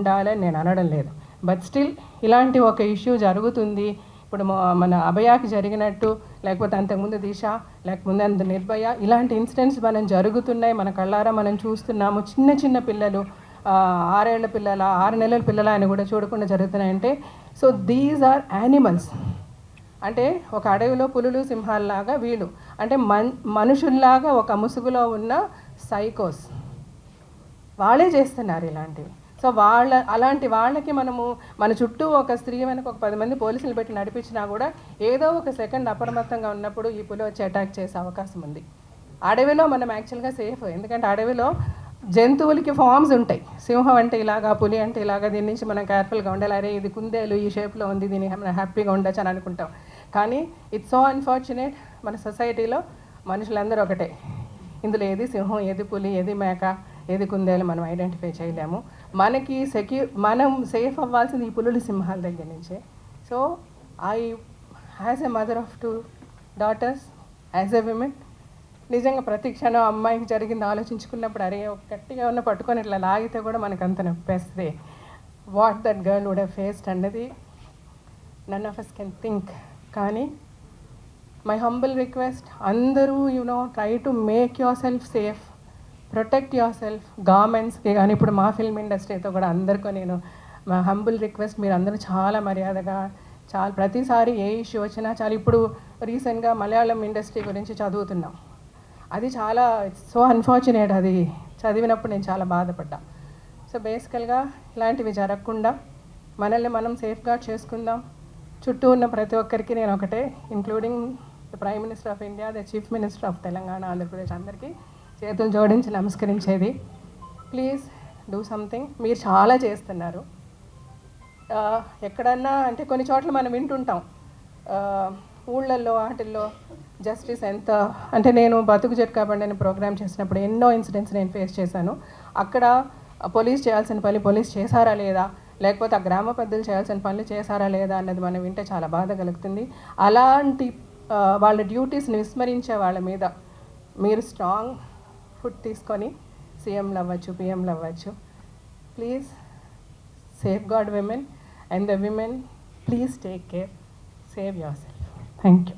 ఉండాలని నేను అనడం లేదు. బట్ స్టిల్ ఇలాంటి ఒక ఇష్యూ జరుగుతుంది. ఇప్పుడు మన అభయాకి జరిగినట్టు, లేకపోతే అంతకుముందు దిశ, లేకపోతే అంత నిర్భయ, ఇలాంటి ఇన్సిడెంట్స్ మనం జరుగుతున్నాయి, మన కళ్ళారా మనం చూస్తున్నాము. చిన్న చిన్న పిల్లలు 6 ఏళ్ల పిల్లల 6 నెలల పిల్లల అని కూడా చూడకుండా జరుగుతున్నాయంటే, సో దీస్ ఆర్ యానిమల్స్. అంటే ఒక అడవిలో పులులు సింహాల్లాగా వీళ్ళు, అంటే మనుషుల్లాగా ఒక ముసుగులో ఉన్న సైకోస్ వాళ్ళే చేస్తున్నారు ఇలాంటివి. సో అలాంటి వాళ్ళకి మనము మన చుట్టూ ఒక స్త్రీ వెనక ఒక 10 మంది పోలీసులు పెట్టి నడిపించినా కూడా ఏదో ఒక సెకండ్ అప్రమత్తంగా ఉన్నప్పుడు ఈ పులి వచ్చి అటాక్ చేసే అవకాశం ఉంది. అడవిలో మనం యాక్చువల్గా సేఫ్, ఎందుకంటే అడవిలో జంతువులకి ఫామ్స్ ఉంటాయి. సింహం అంటే ఇలాగా, పులి అంటే ఇలాగా, దీని నుంచి మనం కేర్ఫుల్గా ఉండాలి. అరే ఇది కుందేలు ఈ షేప్లో ఉంది, దీన్ని మనం హ్యాపీగా ఉండొచ్చు అని అనుకుంటాం. కానీ ఇట్స్ సో అన్ఫార్చునేట్, మన సొసైటీలో మనుషులందరూ ఒకటే. ఇందులో ఏది సింహం, ఏది పులి, ఏది మేక, ఏది కుందేలు మనం ఐడెంటిఫై చేయలేము. మనం సేఫ్ అవ్వాల్సింది ఈ పులులు సింహాల దగ్గర నుంచే. So as a mother of 2 daughters, as a women, నిజంగా ప్రతి క్షణం అమ్మాయికి జరిగింది ఆలోచించుకున్నప్పుడు అరే గట్టిగా ఉన్న పట్టుకొని ఇట్లా లాగితే కూడా మనకు అంత నొప్పేస్తుంది. What that girl would have faced అన్నది none of us can think. కానీ మై హంబుల్ రిక్వెస్ట్, అందరూ try to make yourself safe, protect yourself. గవర్నమెంట్స్కి కానీ ఇప్పుడు మా ఫిల్మ్ ఇండస్ట్రీతో కూడా అందరికీ నేను మా హంబుల్ రిక్వెస్ట్, మీరు అందరూ చాలా మర్యాదగా, చాలా ప్రతిసారి ఏ ఇష్యూ వచ్చినా చాలా, ఇప్పుడు రీసెంట్గా మలయాళం ఇండస్ట్రీ గురించి చదువుతున్నాం. అది చాలా సో అన్ఫార్చునేట్, అది చదివినప్పుడు నేను చాలా బాధపడ్డా. సో బేసికల్గా ఇలాంటివి జరగకుండా మనల్ని మనం సేఫ్గార్డ్ చేసుకుందాం. చుట్టూ ఉన్న ప్రతి ఒక్కరికి నేను ఒకటే, including the prime minister of India, the chief minister of Telangana, Andhra Pradesh, అందరికీ చేతులు జోడించి నమస్కరించేది, ప్లీజ్ డూ సంథింగ్. మీరు చాలా చేస్తున్నారు. ఎక్కడన్నా అంటే కొన్ని చోట్ల మనం వింటుంటాం ఊళ్ళల్లో వాటిల్లో జస్టిస్ ఎంత అంటే, నేను బతుకు జట్కాబండి అని ప్రోగ్రామ్ చేసినప్పుడు ఎన్నో ఇన్సిడెంట్స్ నేను ఫేస్ చేశాను. అక్కడ పోలీస్ చేయాల్సిన పని పోలీస్ చేశారా లేదా, లేకపోతే ఆ గ్రామ పెద్దలు చేయాల్సిన పనులు చేశారా లేదా అన్నది మనం వింటే చాలా బాధ కలుగుతుంది. అలాంటి వాళ్ళ డ్యూటీస్ని విస్మరించే వాళ్ళ మీద మీరు స్ట్రాంగ్ ఫుట్ తీసుకొని సీఎంలు అవ్వచ్చు, పిఎంలు అవ్వచ్చు. Please safeguard women, and the women please take care, save yourself. Thank you.